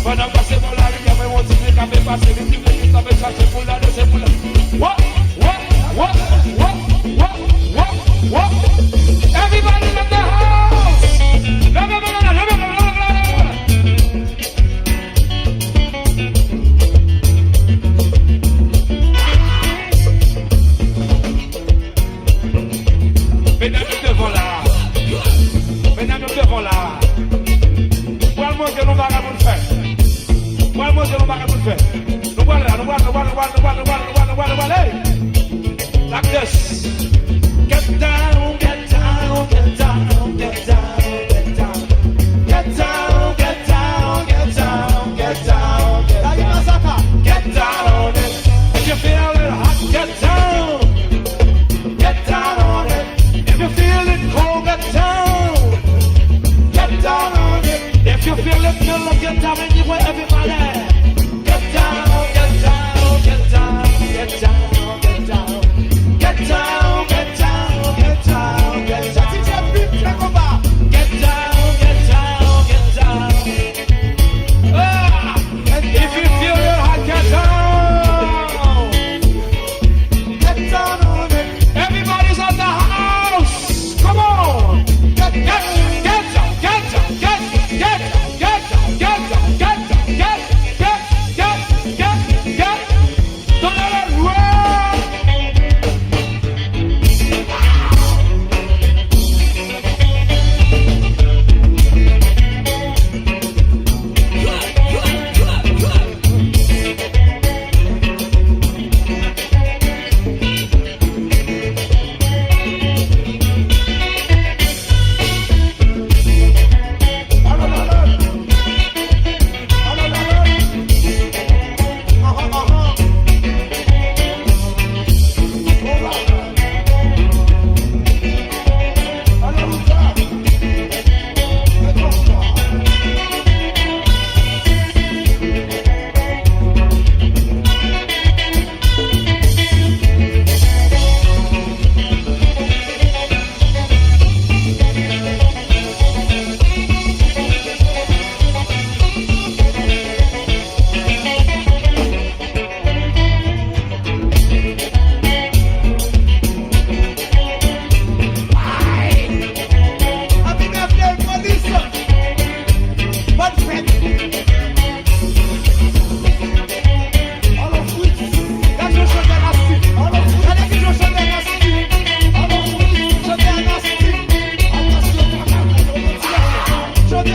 When I pass it, I Like this. Get down, get down, get down, get down, get down. Get down, get down, get down, get down, get down. Get down on it. If you feel it hot, get down. Get down on it. If you feel it cold, get down. Get down on it. If you feel it feel like get down anywhere, everybody. Get down, get down, get down, get down. Get down, get down, get down, get down. Get down, get down, get down. Ah, if you feel it hot, get down. Get down on it. Everybody's at the house. Come on. Get down, get down, get down, get down, get down, get down, get down, get. Don't let it roll. Show me